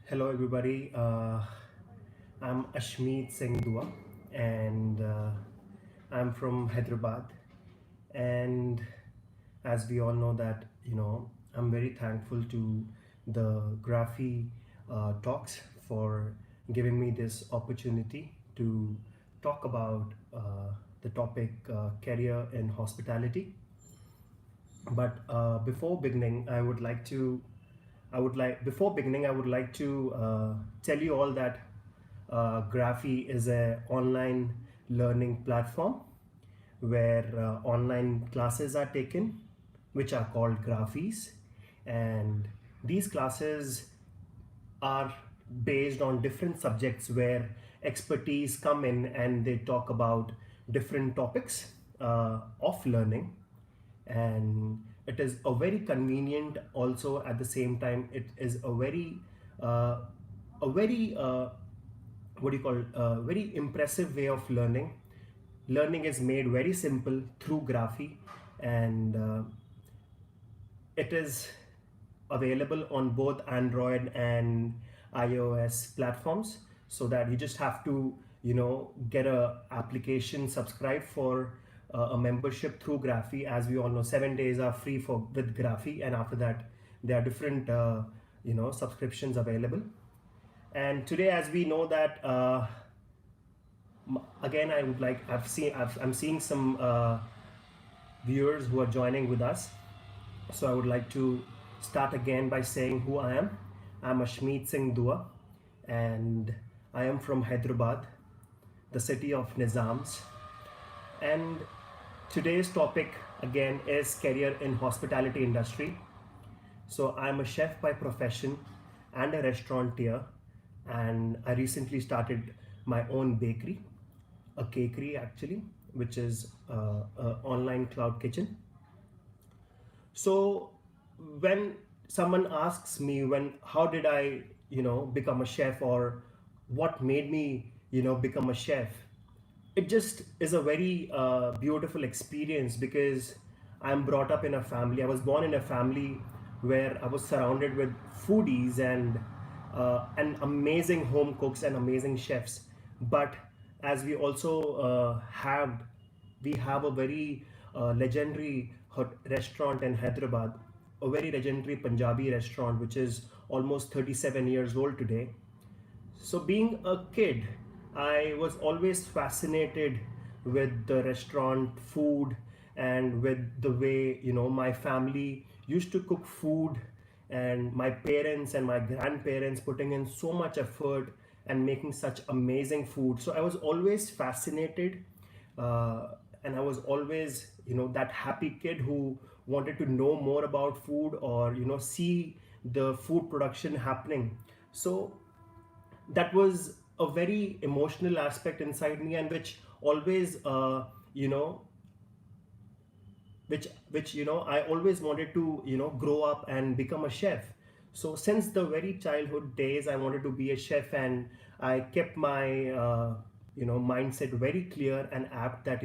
Hello, everybody. I'm Ashmeet Singh, and I'm from Hyderabad. And as we all know that, I'm very thankful to the Graphy talks for giving me this opportunity to talk about the topic career in hospitality. But before beginning, I would like to tell you all that Graphy is a online learning platform where online classes are taken, which are called Graphies, and these classes are based on different subjects where expertise come in and they talk about different topics of learning, and it is a very convenient, also at the same time it is uh, a very what do you call very impressive way of learning. Learning is made very simple through Graphy, and it is available on both Android and iOS platforms, so that you just have to get a application, subscribe for a membership through Graphy. As we all know, 7 days are free for with Graphy, and after that there are different subscriptions available. And today, as we know that again, I would like I'm seeing some viewers who are joining with us. So I would like to start again by saying who I am. I'm Ashmeet Singh, and I am from Hyderabad, the city of Nizams. And today's topic again is career in hospitality industry. So I'm a chef by profession and a restaurateur, and I recently started my own bakery, a cakery actually, which is an online cloud kitchen. So when someone asks me, when how did I become a chef, or what made me become a chef, it just is a very beautiful experience, because I'm brought up in a family. I was born in a family where I was surrounded with foodies and amazing home cooks and amazing chefs. But as we also we have a very legendary restaurant in Hyderabad, a very legendary Punjabi restaurant, which is almost 37 years old today. So, being a kid, I was always fascinated with the restaurant food, and with the way my family used to cook food, and my parents and my grandparents putting in so much effort and making such amazing food. So I was always fascinated, uh, and I was always that happy kid who wanted to know more about food, or see the food production happening. So that was a very emotional aspect inside me, and which always you know which I always wanted to grow up and become a chef. So since the very childhood days, I wanted to be a chef, and I kept my mindset very clear and apt that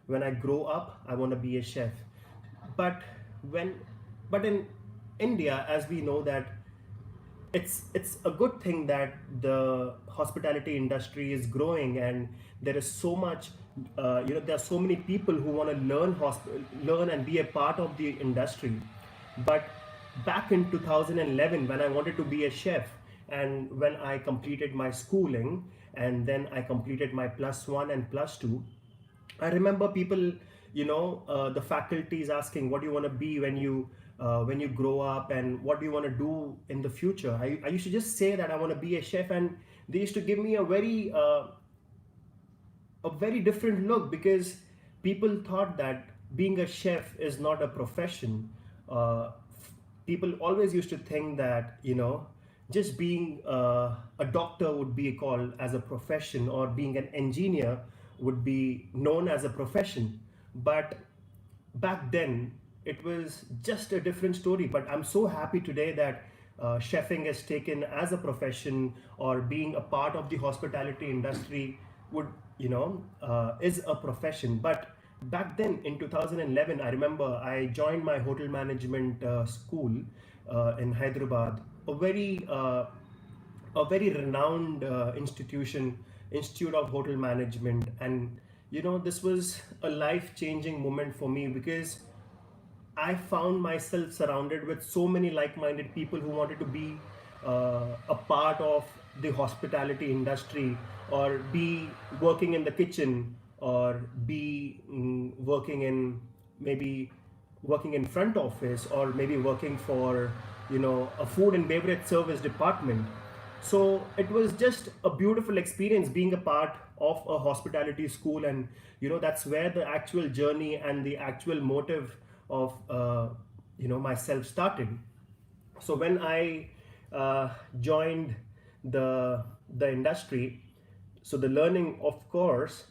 when I grow up, I want to be a chef. But when but in India, as we know that it's a good thing that the hospitality industry is growing, and there is so much there are so many people who want to learn and be a part of the industry. But back in 2011, when I wanted to be a chef, and when I completed my schooling, and then I completed my plus 1 and plus 2, I remember people, the faculty is asking, "What do you want to be when you grow up, and what do you want to do in the future?" I used to just say that I want to be a chef, and they used to give me a very different look, because people thought that being a chef is not a profession. Uh, People always used to think that just being a doctor would be called as a profession, or being an engineer would be known as a profession. But back then it was just a different story. But I'm so happy today that chefing is taken as a profession, or being a part of the hospitality industry would is a profession. But back then in 2011, I remember I joined my hotel management school in Hyderabad, a very a very renowned institute of hotel management. And this was a life changing moment for me, because I found myself surrounded with so many like-minded people who wanted to be a part of the hospitality industry, or be working in the kitchen, or be working in, maybe working in front office, or maybe working for a food and beverage service department. So it was just a beautiful experience being a part of a hospitality school. And that's where the actual journey and the actual motive of myself started. So when I joined the industry, so the learning of course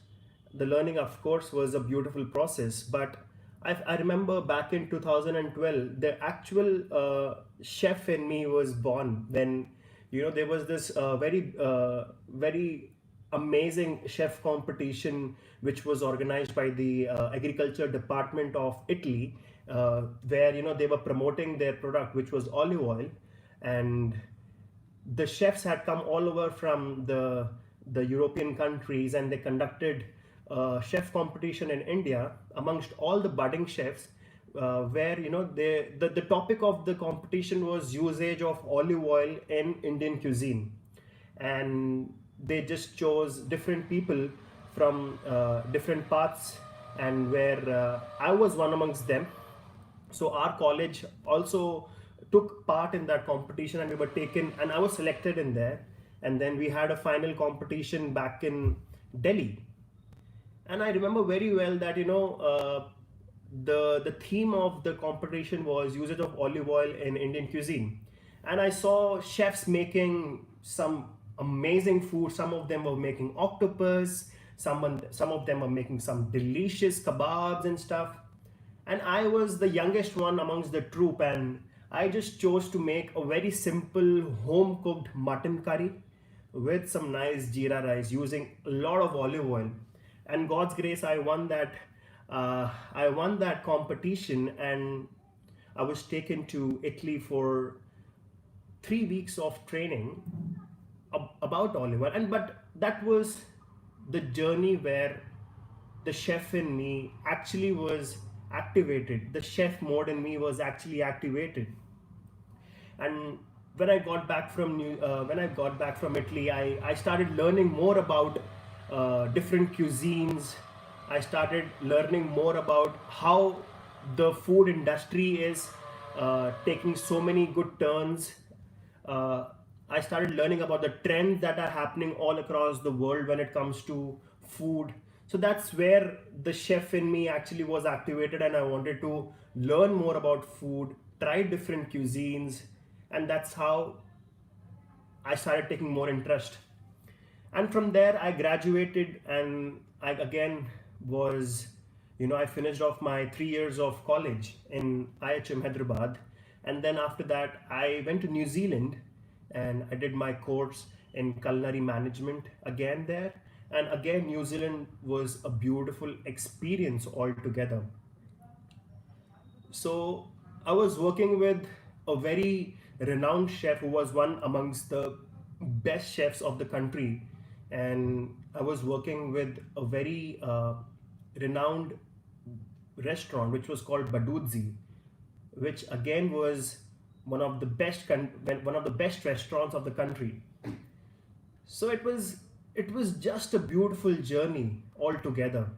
was a beautiful process. But I remember back in 2012, the actual chef in me was born, when there was this very amazing chef competition which was organized by the agriculture department of Italy, where they were promoting their product, which was olive oil. And the chefs had come all over from the European countries, and they conducted a chef competition in India amongst all the budding chefs, where the topic of the competition was usage of olive oil in Indian cuisine. And they just chose different people from different parts, and where I was one amongst them. So our college also took part in that competition, and we were taken, and I was selected in there. And then we had a final competition back in Delhi. And I remember very well that the theme of the competition was usage of olive oil in Indian cuisine. And I saw chefs making some amazing food. Some of them were making octopus, some of them were making some delicious kebabs and stuff. And I was the youngest one amongst the troop, and I just chose to make a very simple home cooked mutton curry with some nice jeera rice using a lot of olive oil. And God's grace, I won that competition, and I was taken to Italy for 3 weeks of training about olive oil. And but that was the journey where the chef in me actually was activated. The chef mode in me was actually activated. And when I got back from Italy, I started learning more about different cuisines. I started learning more about how the food industry is taking so many good turns. uh, I started learning about the trends that are happening all across the world when it comes to food. So that's where the chef in me actually was activated, and I wanted to learn more about food, try different cuisines, and that's how I started taking more interest. And from there, I graduated, and I again was, I finished off my 3 years of college in IHM Hyderabad. And then after that, I went to New Zealand, and I did my course in culinary management again there. And again, New Zealand was a beautiful experience altogether. So I was working with a very renowned chef who was one amongst the best chefs of the country. And I was working with a very renowned restaurant which was called Badudzi, which again was one of the best restaurants of the country. So it was just a beautiful journey altogether,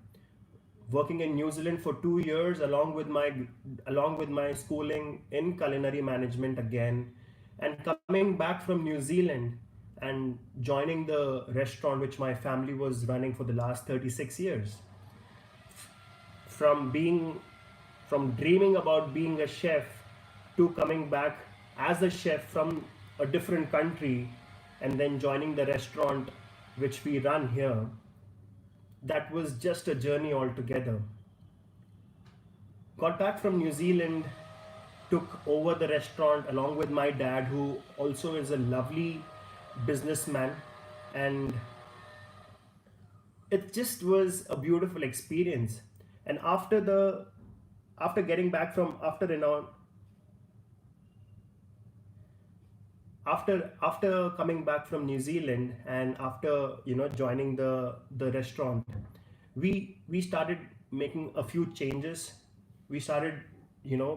working in New Zealand for 2 years along with my schooling in culinary management again, and coming back from New Zealand and joining the restaurant which my family was running for the last 36 years. From being from dreaming about being a chef to coming back as a chef from a different country, and then joining the restaurant which we run here, that was just a journey altogether. Got back from New Zealand, took over the restaurant along with my dad, who also is a lovely businessman. And it just was a beautiful experience. And after getting back from after renown after coming back from New Zealand, and after joining the restaurant, we started making a few changes. We started,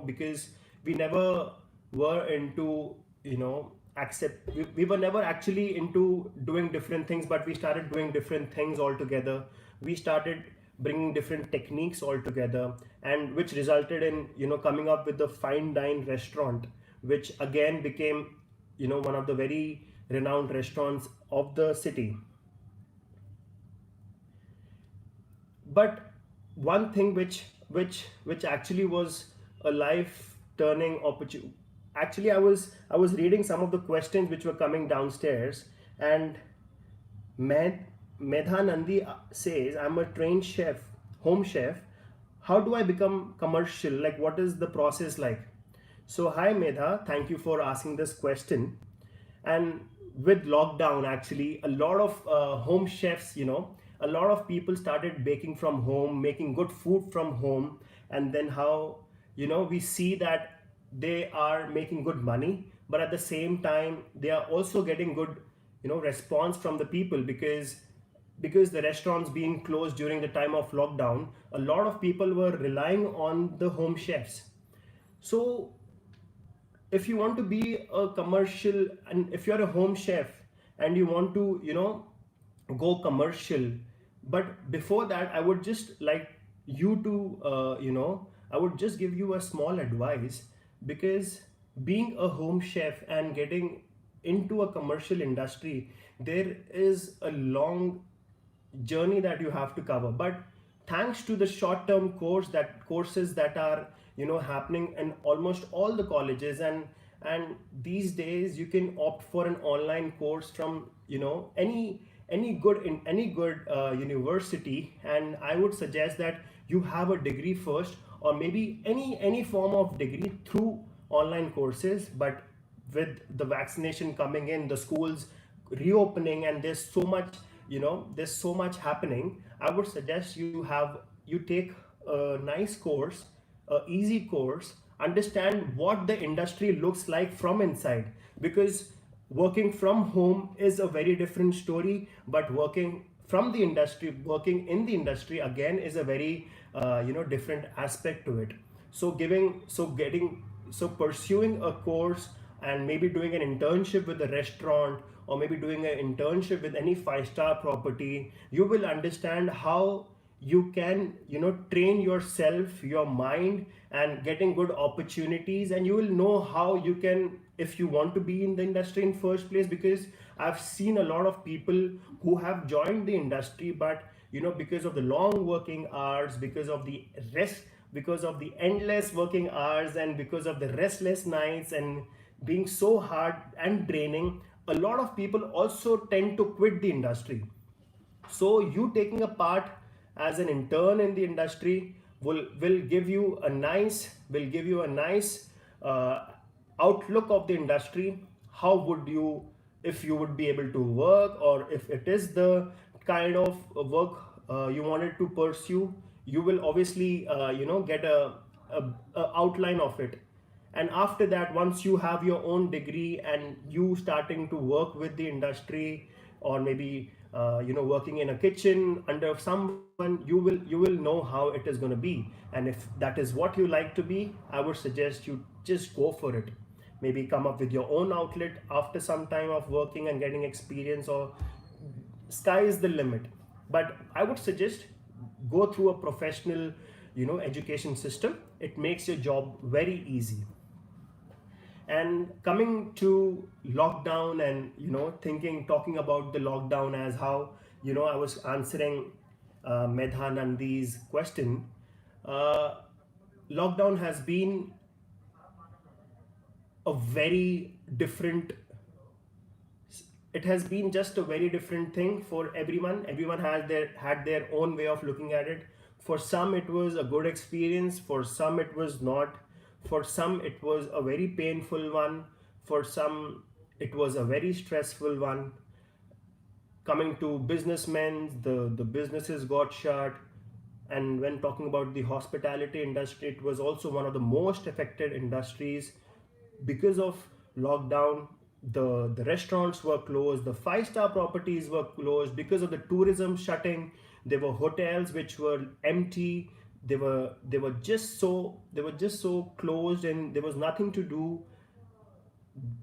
because we never were into, we were never actually into doing different things, but we started doing different things altogether. We started bringing different techniques altogether, and which resulted in coming up with the fine dine restaurant, which again became one of the very renowned restaurants of the city. But one thing which actually was a life turning opportunity. Actually, I was reading some of the questions which were coming downstairs, and Medha Nandi says, I'm a trained chef, home chef. How do I become commercial? Like, what is the process like? So, hi Medha, thank you for asking this question. And with lockdown, actually, a lot of home chefs, a lot of people started baking from home, making good food from home, and then how, we see that they are making good money, but at the same time, they are also getting good response from the people, because the restaurants being closed during the time of lockdown, a lot of people were relying on the home chefs. So if you want to be a commercial, and if you're a home chef and you want to go commercial, but before that I would just like you to I would just give you a small advice, because being a home chef and getting into a commercial industry, there is a long journey that you have to cover. But thanks to the short term courses that are happening in almost all the colleges, and these days you can opt for an online course from any good university, and I would suggest that you have a degree first, or maybe any form of degree through online courses. But with the vaccination coming in, the schools reopening, and there's so much happening, I would suggest you take a nice course, a easy course, understand what the industry looks like from inside, because working from home is a very different story, but working in the industry again is a very different aspect to it. So pursuing a course, and maybe doing an internship with a restaurant, or maybe doing an internship with any five-star property, you will understand how you can train yourself, your mind, and getting good opportunities, and you will know how you can, if you want to be in the industry in first place. Because I've seen a lot of people who have joined the industry, but because of the long working hours, because of the rest, because of the endless working hours, and because of the restless nights, and being so hard and draining, a lot of people also tend to quit the industry. So you taking a part as an intern in the industry will give you a nice outlook of the industry. How would you, if you would be able to work, or if it is the kind of work you wanted to pursue, you will obviously get a outline of it. And after that, once you have your own degree and you starting to work with the industry, or maybe working in a kitchen under someone, you will know how it is going to be. And if that is what you like to be, I would suggest you just go for it. Maybe come up with your own outlet after some time of working and getting experience, or sky is the limit. But I would suggest go through a professional education system. It makes your job very easy. And coming to lockdown, and talking about the lockdown, as how I was answering Medha Nandi's question. uh, Lockdown has been a very different, it has been just a very different thing for everyone has had their own way of looking at it. For some it was a good experience, for some it was not, for some it was a very painful one, for some it was a very stressful one. Coming to businessmen, the businesses got shut. And when talking about the hospitality industry, it was also one of the most affected industries because of lockdown. the restaurants were closed, the five-star properties were closed because of the tourism shutting. There were hotels which were empty. They were just so closed, and there was nothing to do.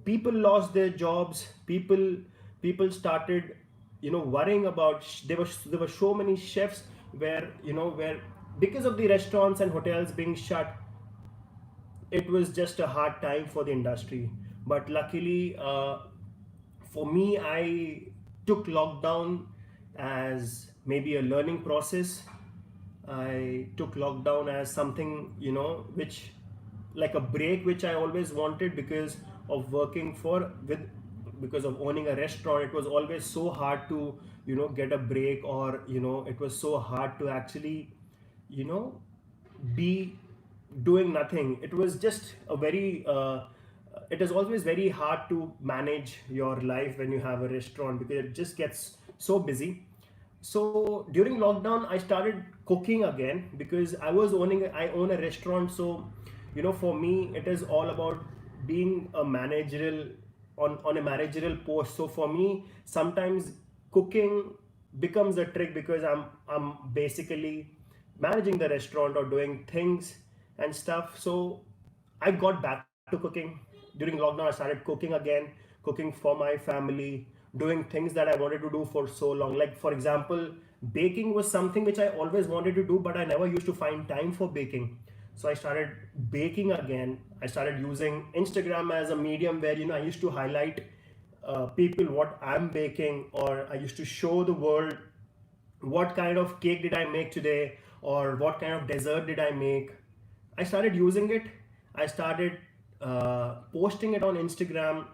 People lost their jobs. People started, worrying about. There were so many chefs where because of the restaurants and hotels being shut, it was just a hard time for the industry. But luckily, for me, I took lockdown as maybe a learning process. I took lockdown as something, which, like a break, which I always wanted because of working for with because of owning a restaurant. It was always so hard to, get a break, or it was so hard to actually, you know, be doing nothing. It was just a very it is always very hard to manage your life when you have a restaurant, because it just gets so busy. So during lockdown, I started cooking again because I own a restaurant. So, for me, it is all about being a managerial on a managerial post. So for me, sometimes cooking becomes a trick because I'm basically managing the restaurant or doing things and stuff. So I got back to cooking. During lockdown, I started cooking again, cooking for my family, doing things that I wanted to do for so long. Like, for example, baking was something which I always wanted to do, but I never used to find time for baking. So I started baking again. I started using Instagram as a medium where, I used to highlight people what I'm baking, or I used to show the world what kind of cake did I make today, or what kind of dessert did I make. I started using it. I started posting it on Instagram,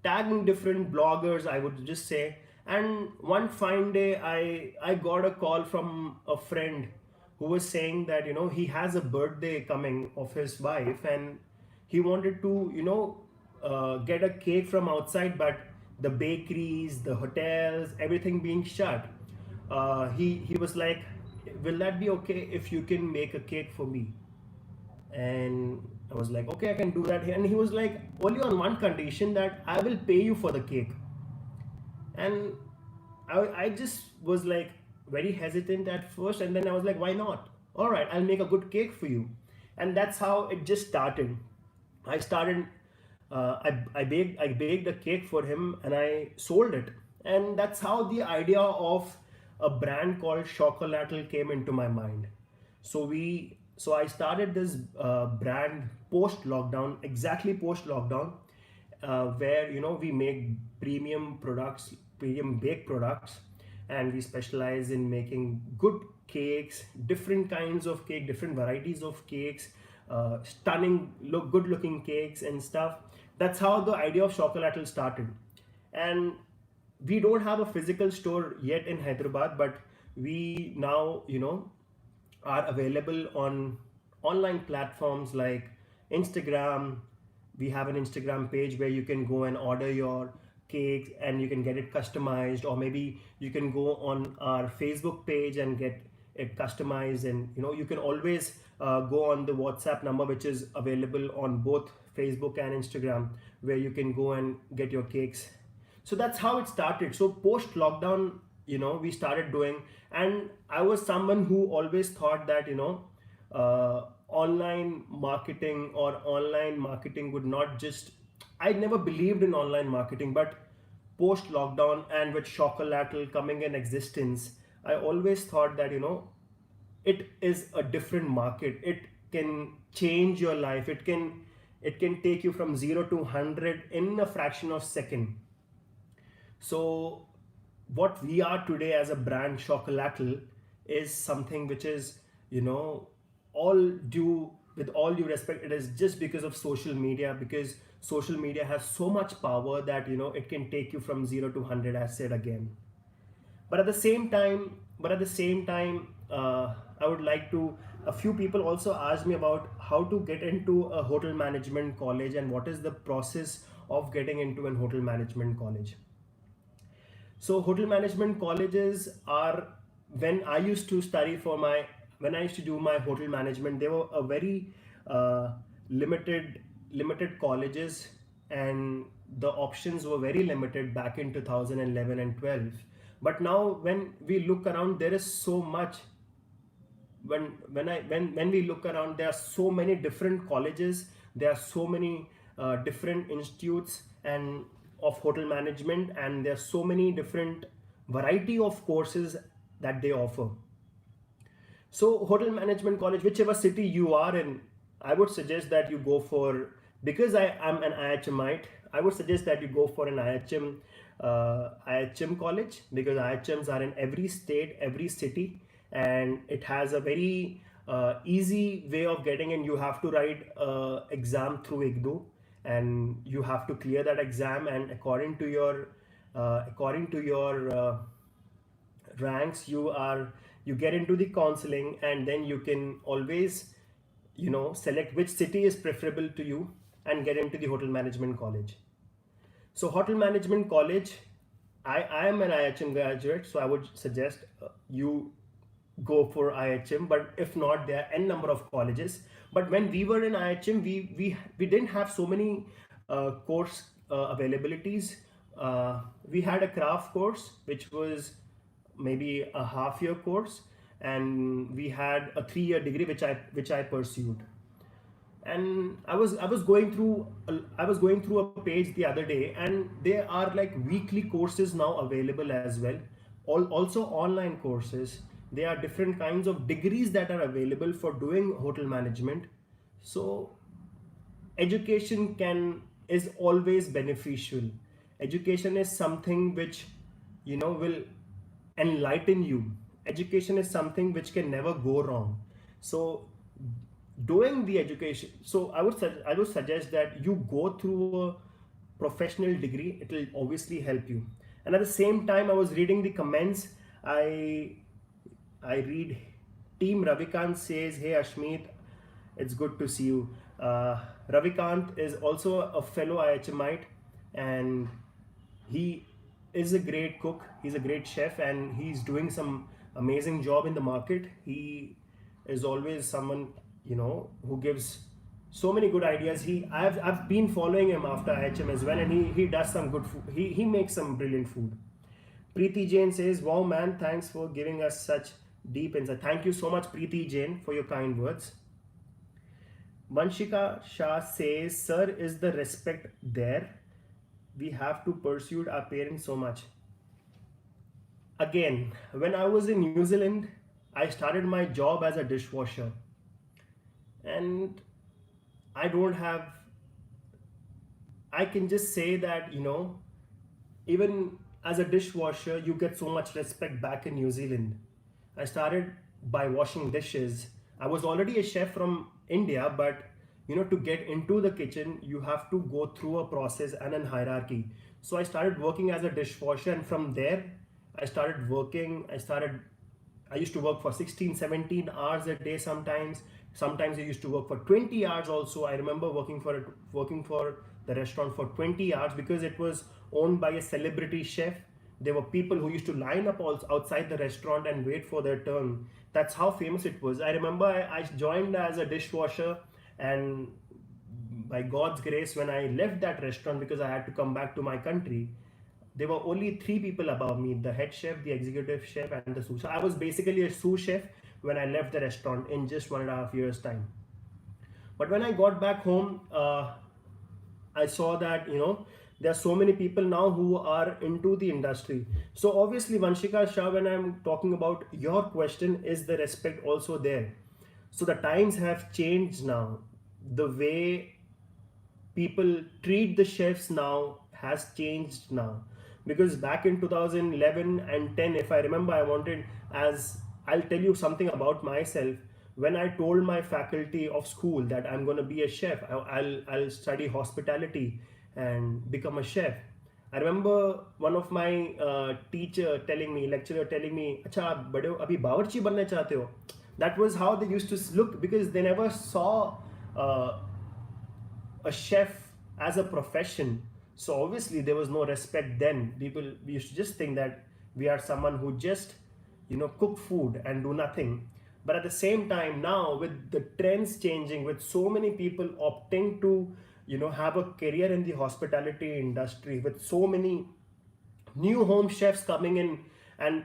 tagging different bloggers, I would just say. And one fine day, I got a call from a friend who was saying that, he has a birthday coming of his wife, and he wanted to, get a cake from outside, but the bakeries, the hotels, everything being shut. He was like, will that be okay if you can make a cake for me? And I was like, okay, I can do that. And he was like, only on one condition, that I will pay you for the cake. And I just was like very hesitant at first, and then I was like, why not? All right, I'll make a good cake for you. And that's how it just started. I started I baked a cake for him, and I sold it. And that's how the idea of a brand called Chocolatl came into my mind. So I started this brand post lockdown, exactly post lockdown, where, we make premium products, premium baked products, and we specialize in making good cakes, different kinds of cake, different varieties of cakes, stunning, good looking cakes and stuff. That's how the idea of Chocolatl started. And we don't have a physical store yet in Hyderabad, but we now, are available on online platforms like Instagram. We have an Instagram page where you can go and order your cake, and you can get it customized, or maybe you can go on our Facebook page and get it customized. And, you can always go on the WhatsApp number, which is available on both Facebook and Instagram, where you can go and get your cakes. So that's how it started. So post lockdown, we started doing. And I was someone who always thought that, online marketing would not just, I never believed in online marketing. But post lockdown, and with Chocolatl coming in existence, I always thought that, it is a different market. It can change your life. It can take you from 0 to 100 in a fraction of second. So what we are today as a brand, Chocolatl, is something which is, all due with all due respect, it is just because of social media. Because social media has so much power that, it can take you from 0 to 100, as said again. But at the same time, I would like to, a few people also asked me about how to get into a hotel management college, and what is the process of getting into an hotel management college. So hotel management colleges are, when I used to study for my when I used to do my hotel management, they were a very limited colleges. and the options were very limited back in 2011 and 12. But now when we look around, there is so much. When we look around, there are so many different colleges, there are so many different institutes and of hotel management, and there are so many different variety of courses that they offer. So, hotel management college, whichever city you are in, I would suggest that you go for, because I am an IHMite, I would suggest that you go for an IHM college, because IHMs are in every state, every city, and it has a very easy way of getting in. You have to write exam through IGDU, and you have to clear that exam, and according to your ranks, you get into the counseling, and then you can always select which city is preferable to you and get into the hotel management college. So hotel management college, I am an IHM graduate, so I would suggest you go for IHM. But if not, there are n number of colleges. But when we were in IHM, we didn't have so many course availabilities. We had a craft course, which was maybe a half-year course, and we had a 3-year degree, which I pursued. And I was going through a page the other day, and there are like weekly courses now available as well. Also online courses. There are different kinds of degrees that are available for doing hotel management. So education can is always beneficial. Education is something which will enlighten you. Education is something which can never go wrong. So doing the education, so I would suggest that you go through a professional degree. It will obviously help you. And at the same time, I was reading the comments. I i read Team Ravikant says, hey Ashmeet, it's good to see you. Ravikant is also a fellow IHMite, and he is a great cook, he's a great chef, and he's doing some amazing job in the market. He is always someone who gives so many good ideas. I've been following him after IHM as well, and he does some good food. He makes some brilliant food. Preeti Jain says, wow man, thanks for giving us such deep insight. Thank you so much, Preeti Jain, for your kind words. Vanshika Shah says, sir, is the respect there? We have to pursue our parents so much. Again, when I was in New Zealand, I started my job as a dishwasher, and I don't have, I can just say that, even as a dishwasher, you get so much respect back in New Zealand. I started by washing dishes. I was already a chef from India, but to get into the kitchen, you have to go through a process and a hierarchy. So I started working as a dishwasher, and from there, I started working. I used to work for 16, 17 hours a day sometimes. Sometimes I used to work for 20 hours also. I remember working for the restaurant for 20 hours because it was owned by a celebrity chef. There were people who used to line up outside the restaurant and wait for their turn. That's how famous it was. I remember I joined as a dishwasher, and by God's grace, when I left that restaurant, because I had to come back to my country, there were only 3 people above me: the head chef, the executive chef, and the sous. So I was basically a sous chef when I left the restaurant in just 1.5 years' time. But when I got back home, I saw that there are so many people now who are into the industry. So obviously, Vanshika Shah, when I'm talking about your question, is the respect also there? So the times have changed now. The way people treat the chefs now has changed now, because back in 2011 and 10, if I remember, I wanted, as I'll tell you something about myself. When I told my faculty of school that I'm going to be a chef, I'll study hospitality and become a chef, I remember one of my lecturer telling me, "Acha, आप बड़े हो, अभी बावर्ची बनना चाहते हो?" That was how they used to look, because they never saw uh, a chef as a profession. So obviously there was no respect then. People, we used to just think that we are someone who just cook food and do nothing. But at the same time, now with the trends changing, with so many people opting to have a career in the hospitality industry with so many new home chefs coming in. and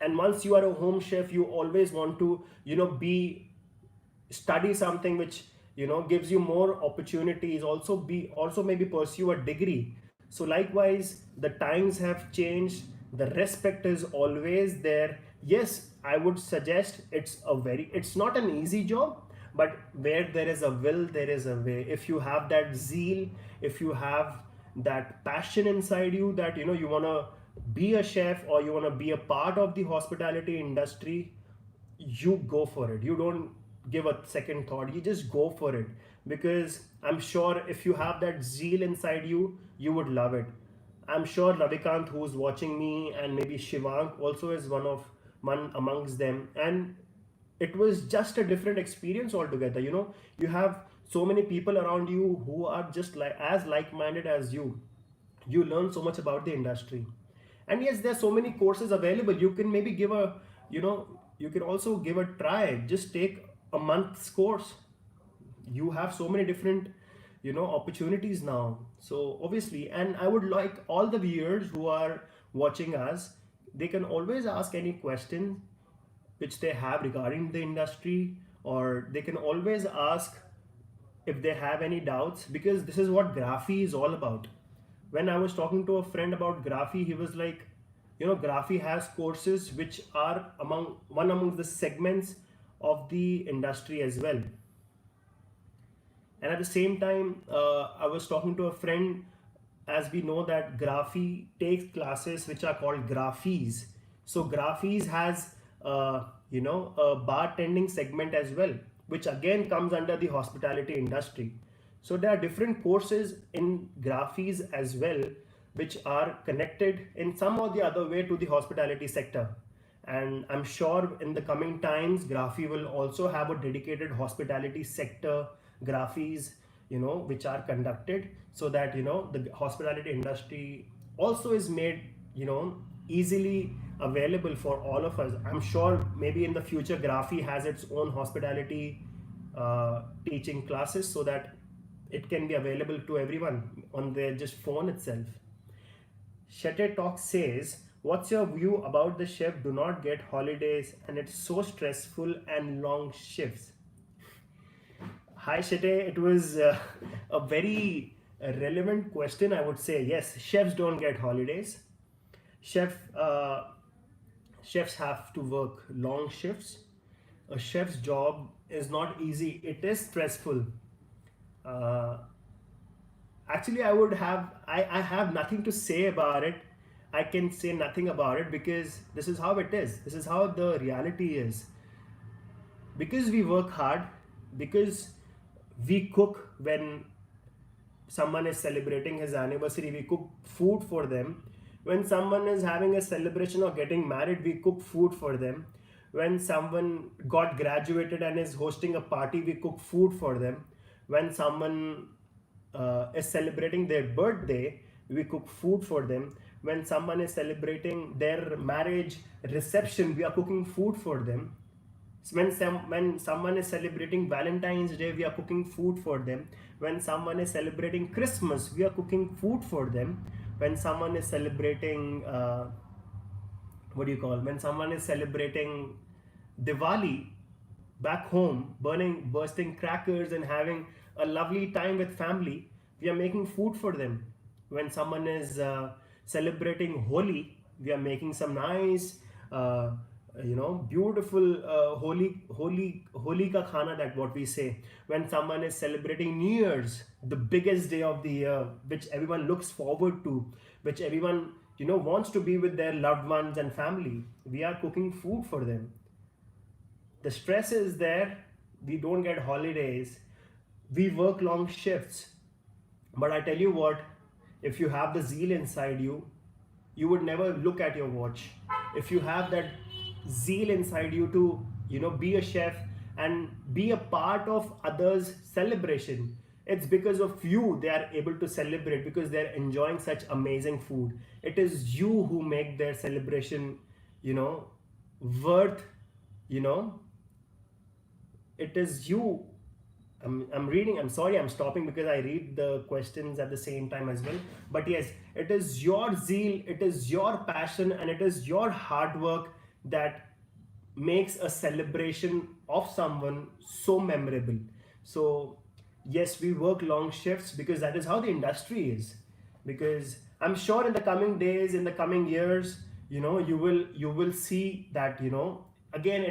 and once you are a home chef, you always want to be study something which gives you more opportunities, also maybe pursue a degree. So likewise, the times have changed, the respect is always there. Yes, I would suggest it's not an easy job, but where there is a will, there is a way. If you have that zeal, if you have that passion inside you, that you want to be a chef, or you want to be a part of the hospitality industry, you go for it. You don't give a second thought, you just go for it. Because I'm sure if you have that zeal inside you, you would love it. I'm sure Ravikant, who's watching me, and maybe Shivank also is one amongst them, and it was just a different experience altogether. You have so many people around you who are just like-minded as you learn so much about the industry. And yes, there's so many courses available. You can maybe give a you know you can also give a try. Just take a month's course. You have so many different opportunities now. So obviously, and I would like all the viewers who are watching us, they can always ask any question which they have regarding the industry, or they can always ask if they have any doubts, because this is what Graphy is all about. When I was talking to a friend about Graphy, he was like, Graphy has courses which are among the segments of the industry as well. And at the same time, I was talking to a friend, as we know that Graphy takes classes which are called Graphies. So Graphies has a bartending segment as well, which again comes under the hospitality industry. So there are different courses in Graphies as well, which are connected in some or the other way to the hospitality sector. And I'm sure in the coming times, Graphy will also have a dedicated hospitality sector Graphies, which are conducted, so that the hospitality industry also is made easily available for all of us. I'm sure maybe in the future Graphy has its own hospitality teaching classes, so that it can be available to everyone on their just phone itself. Shutter Talk says, what's your view about the chef do not get holidays and it's so stressful and long shifts? Hi Shete, it was a very relevant question, I would say. Yes, chefs don't get holidays. Chef, uh, chefs have to work long shifts. A chef's job is not easy. It is stressful. Uh, Actually, I have nothing to say about it. I can say nothing about it, because this is how it is. This is how the reality is. Because we work hard, because we cook when someone is celebrating his anniversary, we cook food for them. When someone is having a celebration or getting married, we cook food for them. When someone got graduated and is hosting a party, we cook food for them. When someone is celebrating their birthday, we cook food for them. When someone is celebrating their marriage reception, we are cooking food for them. When someone is celebrating Valentine's Day, we are cooking food for them. When someone is celebrating Christmas, we are cooking food for them. When someone is celebrating what do you call when someone is celebrating Diwali back home, bursting crackers and having a lovely time with family, we are making food for them. When someone is celebrating Holi, we are making some nice beautiful holy ka khana, that what we say. When someone is celebrating New Year's, the biggest day of the year, which everyone looks forward to, which everyone wants to be with their loved ones and family, we are cooking food for them. The stress is there. We don't get holidays. We work long shifts. But I tell you what, if you have the zeal inside you, you would never look at your watch. If you have that zeal inside you to be a chef and be a part of others celebration, it's because of you they are able to celebrate, because they're enjoying such amazing food. It is you who make their celebration you know worth you know it is you I'm reading. I'm sorry, I'm stopping because I read the questions at the same time as well. But yes, it is your zeal, it is your passion, and it is your hard work that makes a celebration of someone so memorable. So yes, we work long shifts because that is how the industry is. Because I'm sure in the coming days, in the coming years, you will see that, again,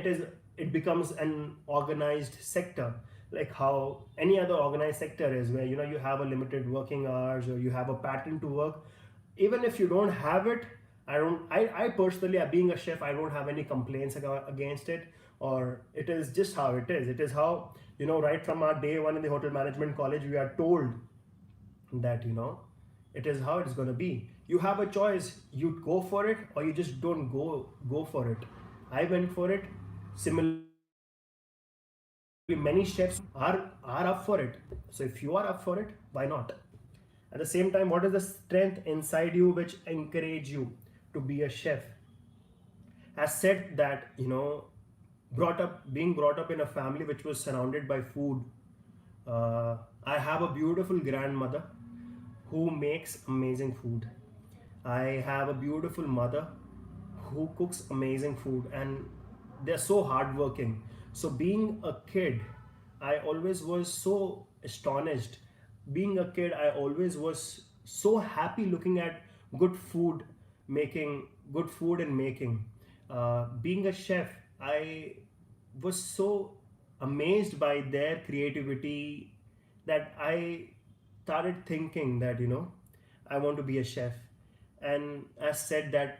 it becomes an organized sector, like how any other organized sector is, where you have a limited working hours, or you have a pattern to work. Even if you don't have it, I personally, being a chef, I don't have any complaints against it. Or it is just how it is. It is how, right from our day one in the hotel management college, we are told that, it is how it's going to be. You have a choice. You go for it, or you just don't go for it. I went for it. Similarly, many chefs are up for it. So if you are up for it, why not? At the same time, what is the strength inside you which encourage you to be a chef? As said that, being brought up in a family which was surrounded by food. I have a beautiful grandmother who makes amazing food. I have a beautiful mother who cooks amazing food, and they're so hardworking. So, being a kid, I always was so astonished. Being a kid, I always was so happy looking at good food making, good food and making. Being a chef, I was so amazed by their creativity that I started thinking that, I want to be a chef. And as said that,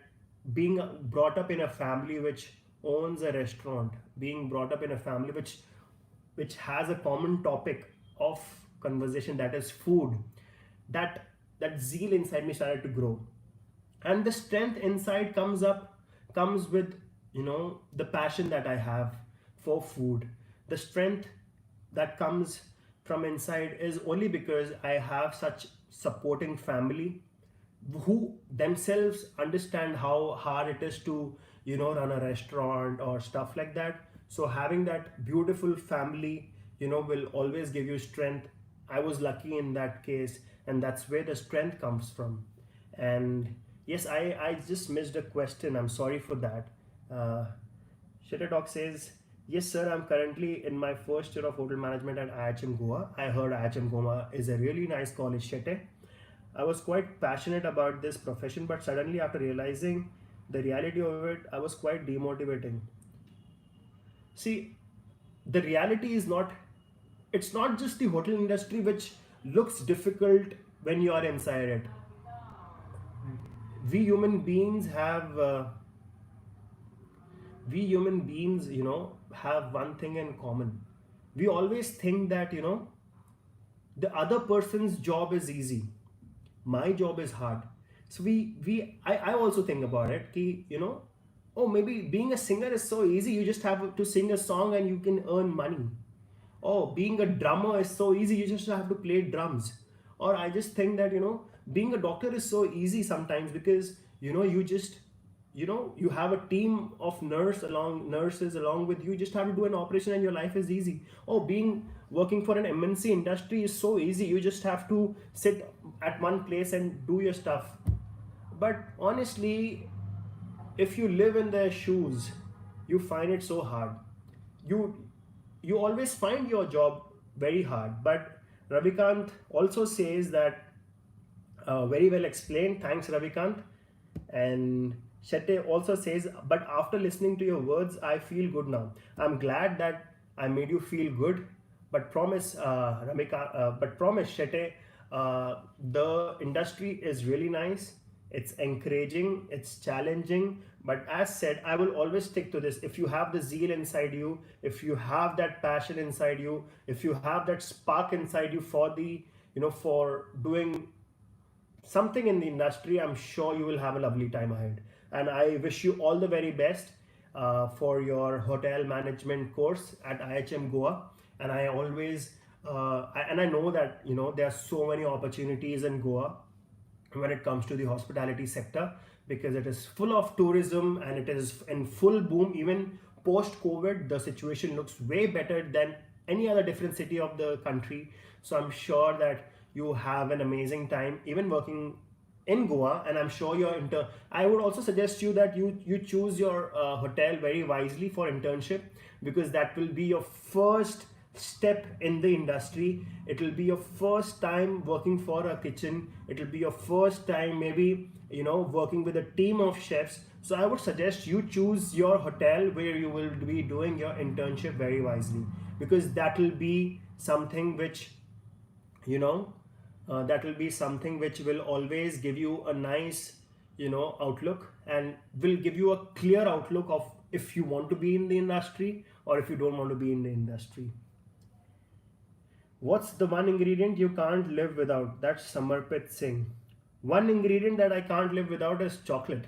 being brought up in a family which owns a restaurant, being brought up in a family which has a common topic of conversation, that is food, that that zeal inside me started to grow. And the strength inside comes with, the passion that I have for food. The strength that comes from inside is only because I have such supporting family who themselves understand how hard it is to, run a restaurant or stuff like that. So having that beautiful family, will always give you strength. I was lucky in that case, and that's where the strength comes from. And yes, I just missed a question. I'm sorry for that. Shuttertalk says, yes, sir, I'm currently in my first year of hotel management at IHM Goa. I heard IHM Goa is a really nice college, Shete. I was quite passionate about this profession, but suddenly, after realizing the reality of it, I was quite demotivating. See, the reality is not, it's not just the hotel industry which looks difficult when you are inside it. We human beings have, have one thing in common. We always think that, the other person's job is easy, my job is hard. So I also think about it ki, oh, maybe being a singer is so easy, you just have to sing a song and you can earn money. Oh, being a drummer is so easy, you just have to play drums. Or I just think that, being a doctor is so easy sometimes because, you just, you have a team of nurses along with you. You just have to do an operation and your life is easy. Oh, being working for an MNC industry is so easy, you just have to sit at one place and do your stuff. But honestly, if you live in their shoes, you find it so hard. You you always find your job very hard. But Ravikant also says that, very well explained, thanks Ravikant. And Shete also says, but after listening to your words, I feel good now. I'm glad that I made you feel good. But promise, but promise, Shete, the industry is really nice. It's encouraging, it's challenging. But as said, I will always stick to this. If you have the zeal inside you, if you have that passion inside you, if you have that spark inside you for the, for doing something in the industry, I'm sure you will have a lovely time ahead. And I wish you all the very best for your hotel management course at IHM Goa. And I always, and I know that, there are so many opportunities in Goa when it comes to the hospitality sector, because it is full of tourism and it is in full boom. Even post COVID, the situation looks way better than any other different city of the country. So I'm sure that you have an amazing time even working in Goa, and I'm sure you're inter. I would also suggest you that you choose your hotel very wisely for internship, because that will be your first step in the industry. It will be your first time working for a kitchen. It will be your first time maybe working with a team of chefs. So I would suggest you choose your hotel where you will be doing your internship very wisely, because that will be something which you know that will be something which will always give you a nice outlook, and will give you a clear outlook of if you want to be in the industry or if you don't want to be in the industry. What's the one ingredient you can't live without? That's Samarpit Singh. One ingredient that I can't live without is chocolate.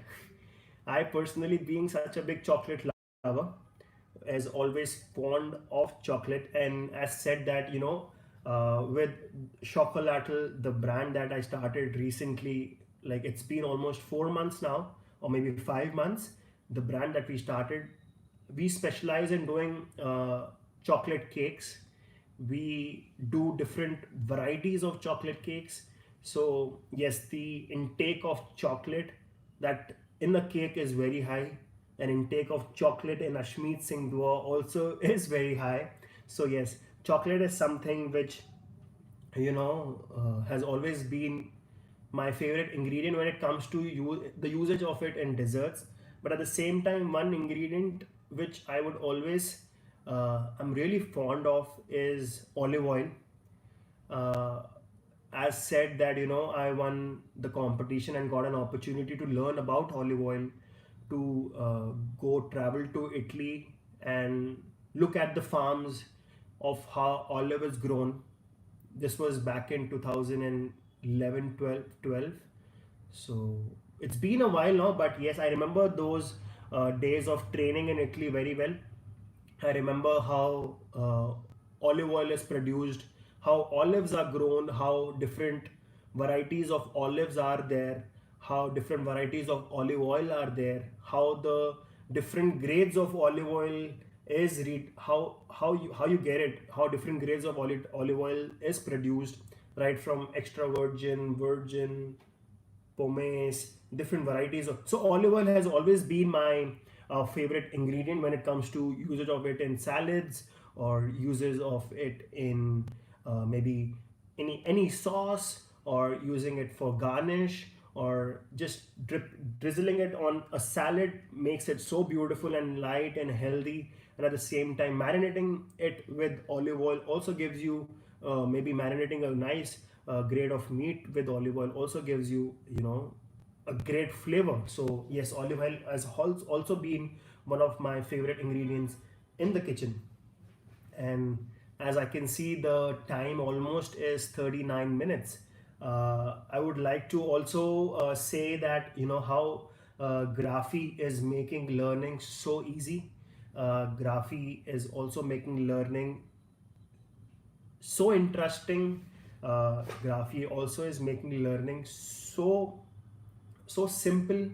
I personally, being such a big chocolate lover, is always fond of chocolate, and as said that with Chocolatl, the brand that I started recently, like it's been almost 4 months now, or maybe 5 months. The brand that we started, we specialize in doing chocolate cakes. We do different varieties of chocolate cakes. So yes, the intake of chocolate that in the cake is very high, and intake of chocolate in Ashmeet Singh Dua also is very high. So yes, chocolate is something which has always been my favorite ingredient when it comes to the usage of it in desserts. But at the same time, one ingredient which I would always I'm really fond of is olive oil. uh, as said that I won the competition and got an opportunity to learn about olive oil, to go travel to Italy and look at the farms of how olive is grown. This was back in 2011, 12. So it's been a while now, but yes, I remember those days of training in Italy very well. I remember how olive oil is produced, how olives are grown, how different varieties of olives are there, how different varieties of olive oil are there, how the different grades of olive oil is how you get it, how different grades of olive oil is produced, right from extra virgin, virgin, pomace, different varieties of. So olive oil has always been my favorite ingredient when it comes to usage of it in salads, or uses of it in maybe any sauce, or using it for garnish, or just drizzling it on a salad makes it so beautiful and light and healthy. And at the same time, marinating it with olive oil also gives you maybe marinating a nice grade of meat with olive oil also gives you a great flavor. So yes, olive oil has also been one of my favorite ingredients in the kitchen. And as I can see, the time almost is 39 minutes. I would like to also say that how Graphy is making learning so easy. Graphy is also making learning so interesting. Graphy also is making learning so simple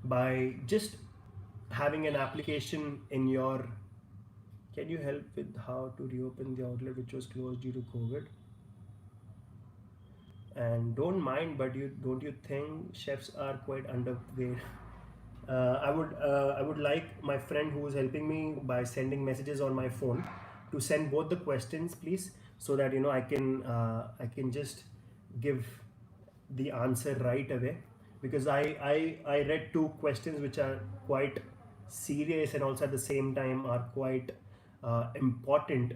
by just having an application in your. Can you help with how to reopen the outlet which was closed due to COVID? And don't mind, but you think chefs are quite underpaid? I would like my friend who is helping me by sending messages on my phone to send both the questions, please, so that I can just give the answer right away, because I read two questions which are quite serious and also at the same time are quite important.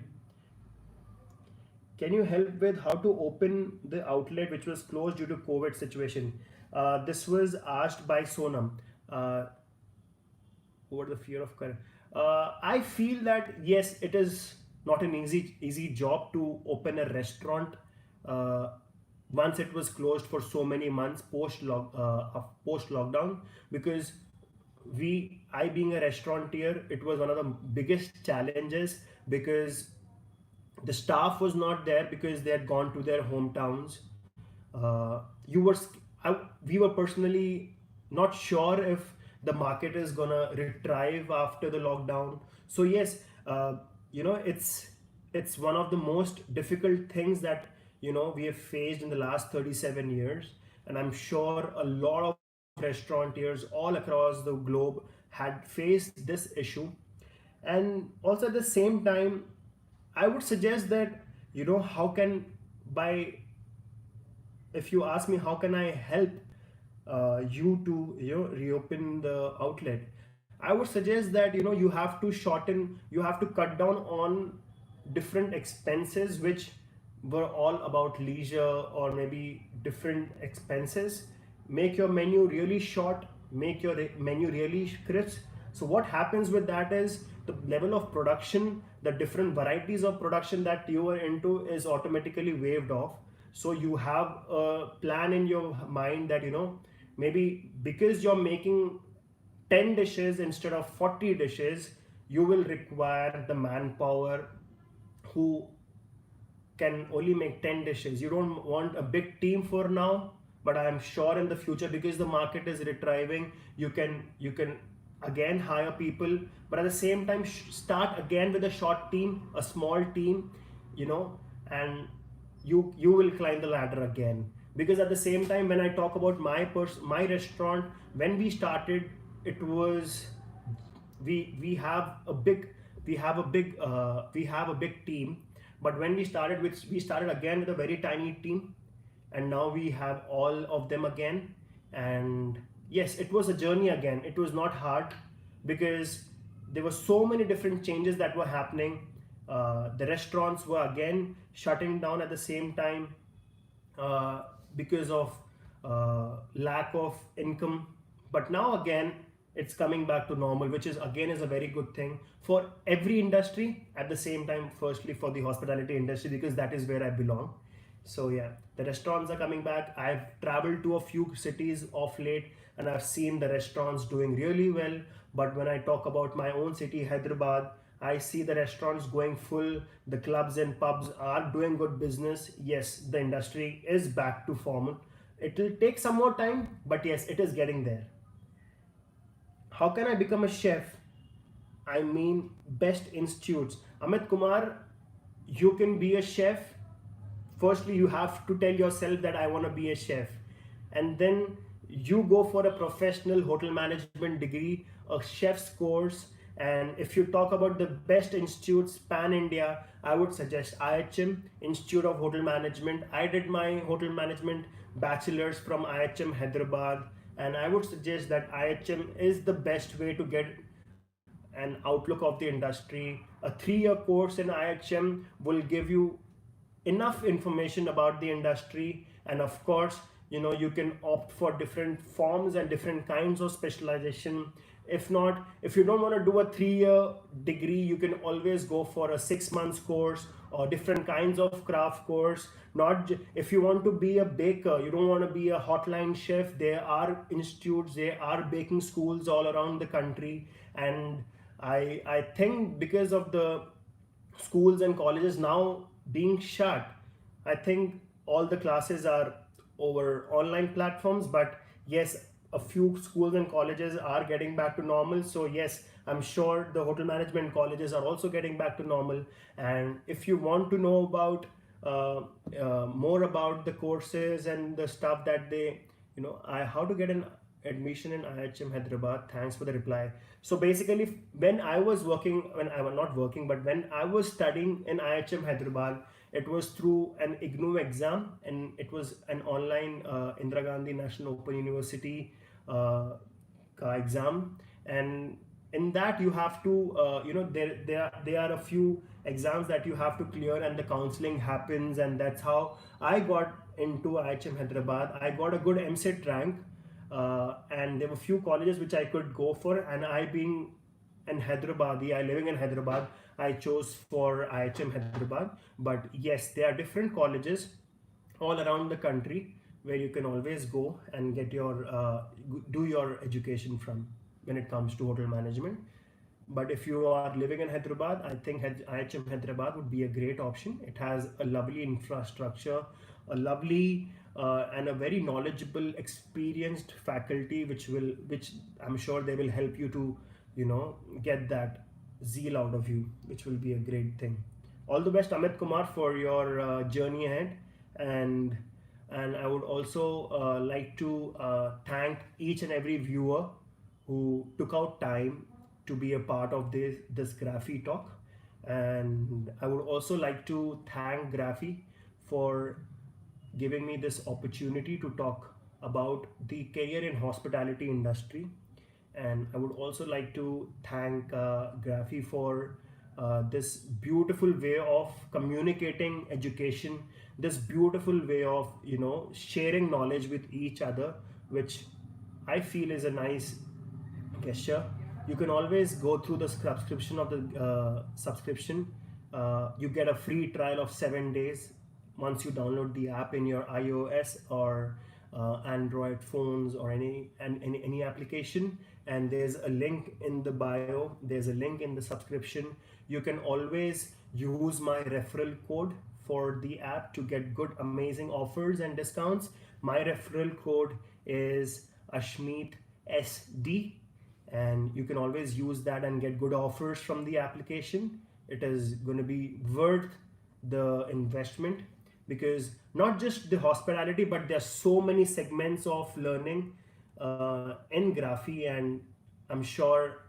Can you help with how to open the outlet which was closed due to COVID situation? This was asked by Sonam. Uh, over the fear of current. I feel that yes, it is not an easy job to open a restaurant uh, once it was closed for so many months post lockdown, because I being a restaurateur, it was one of the biggest challenges, because the staff was not there because they had gone to their hometowns. You were we were personally not sure if the market is gonna retrieve after the lockdown. So yes, it's it's one of the most difficult things that we have faced in the last 37 years, and I'm sure a lot of restaurateurs all across the globe had faced this issue. And also at the same time, I would suggest that how can, by if you ask me how can I help you to reopen the outlet, I would suggest that you have to shorten, you have to cut down on different expenses which were all about leisure, or maybe different expenses. Make your menu really short, make your menu really crisp. So what happens with that is the level of production, the different varieties of production that you are into is automatically waived off. So you have a plan in your mind that maybe because you're making 10 dishes instead of 40 dishes, you will require the manpower who can only make 10 dishes. You don't want a big team for now, but I am sure in the future, because the market is retrieving, you can again hire people, but at the same time start again with a short team, a small team, you know and you will climb the ladder again. Because at the same time, when I talk about my restaurant, when we started, it was, we have a big, we have a big team. But when we started again with a very tiny team, and now we have all of them again. And yes, it was a journey again. It was not hard, because there were so many different changes that were happening. The restaurants were again shutting down at the same time, because of lack of income. But now again, it's coming back to normal, which is again is a very good thing for every industry. At the same time, firstly for the hospitality industry, because that is where I belong. So yeah, the restaurants are coming back. I've traveled to a few cities of late, and I've seen the restaurants doing really well. But when I talk about my own city, Hyderabad, I see the restaurants going full, the clubs and pubs are doing good business. Yes, the industry is back to formal. It will take some more time, but yes, it is getting there. How can I become a chef? I mean, best institutes. Amit Kumar, you can be a chef. Firstly, you have to tell yourself that I want to be a chef. And then you go for a professional hotel management degree, a chef's course. And if you talk about the best institutes pan India, I would suggest IHM, Institute of Hotel Management. I did my hotel management bachelor's from IHM Hyderabad, and I would suggest that IHM is the best way to get an outlook of the industry. A 3-year course in IHM will give you enough information about the industry. And of course, you can opt for different forms and different kinds of specialization. If not, if you don't want to do a 3-year degree, you can always go for a 6 months course or different kinds of craft course. Not if you want to be a baker, you don't want to be a hotline chef, there are institutes, there are baking schools all around the country. And I think because of the schools and colleges now being shut, I think all the classes are over online platforms. But yes, a few schools and colleges are getting back to normal. So yes, I'm sure the hotel management colleges are also getting back to normal. And if you want to know about more about the courses and the stuff that they, how to get an admission in IHM Hyderabad. Thanks for the reply. So basically, when I was working, when I was not working, but when I was studying in IHM Hyderabad, it was through an IGNOU exam, and it was an online Indira Gandhi National Open University exam. And in that you have to, there are a few exams that you have to clear, and the counseling happens. And that's how I got into IHM Hyderabad. I got a good MCET rank, and there were few colleges which I could go for, and I being an Hyderabadi, I living in Hyderabad, I chose for IHM Hyderabad. But yes, there are different colleges all around the country where you can always go and get your do your education from when it comes to hotel management. But if you are living in Hyderabad, I think IHM Hyderabad would be a great option. It has a lovely infrastructure, a lovely and a very knowledgeable, experienced faculty, which I'm sure they will help you to, get that zeal out of you, which will be a great thing. All the best, Amit Kumar, for your journey ahead. and and I would also like to thank each and every viewer who took out time to be a part of this Graphy talk. And I would also like to thank Graphy for giving me this opportunity to talk about the career in hospitality industry. And I would also like to thank Graphy for this beautiful way of communicating education, this beautiful way of sharing knowledge with each other, which I feel is a nice gesture. You can always go through the subscription of the subscription. You get a free trial of 7 days once you download the app in your iOS or Android phones or any application. And there's a link in the bio. There's a link in the subscription. You can always use my referral code for the app to get good, amazing offers and discounts. My referral code is Ashmeet SD, and you can always use that and get good offers from the application. It is going to be worth the investment, because not just the hospitality, but there are so many segments of learning in Graphy. And I'm sure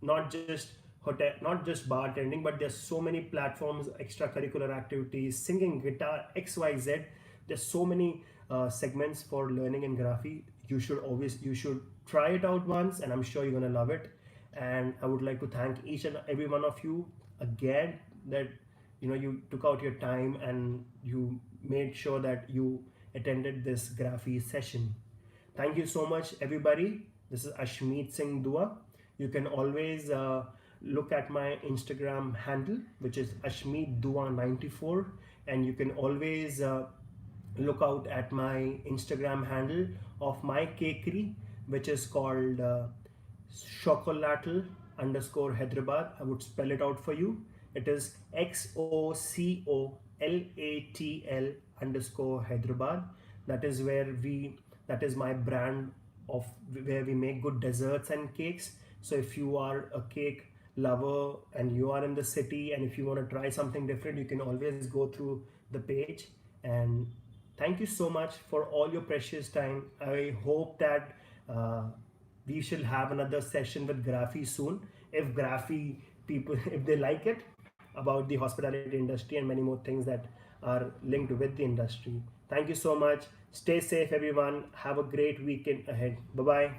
not just hotel, not just bartending, but there's so many platforms, extracurricular activities, singing, guitar, XYZ. There's so many segments for learning in Graphy. You should try it out once, and I'm sure you're gonna love it. And I would like to thank each and every one of you again, that you took out your time and you made sure that you attended this Graphy session. Thank you so much, everybody. This is Ashmeet Singh Dua. You can always look at my Instagram handle, which is Ashmeet Dua 94, and you can always look out at my Instagram handle of my cakery, which is called Chocolatal underscore Hyderabad. I would spell it out for you. It is XOCOLATL underscore Hyderabad. That is that is my brand of where we make good desserts and cakes. So if you are a cake lover and you are in the city, and if you want to try something different, you can always go through the page. And thank you so much for all your precious time. I hope that we shall have another session with Graphy soon. If Graphy people, if they like it, about the hospitality industry and many more things that are linked with the industry. Thank you so much. Stay safe, everyone. Have a great weekend ahead. Bye bye.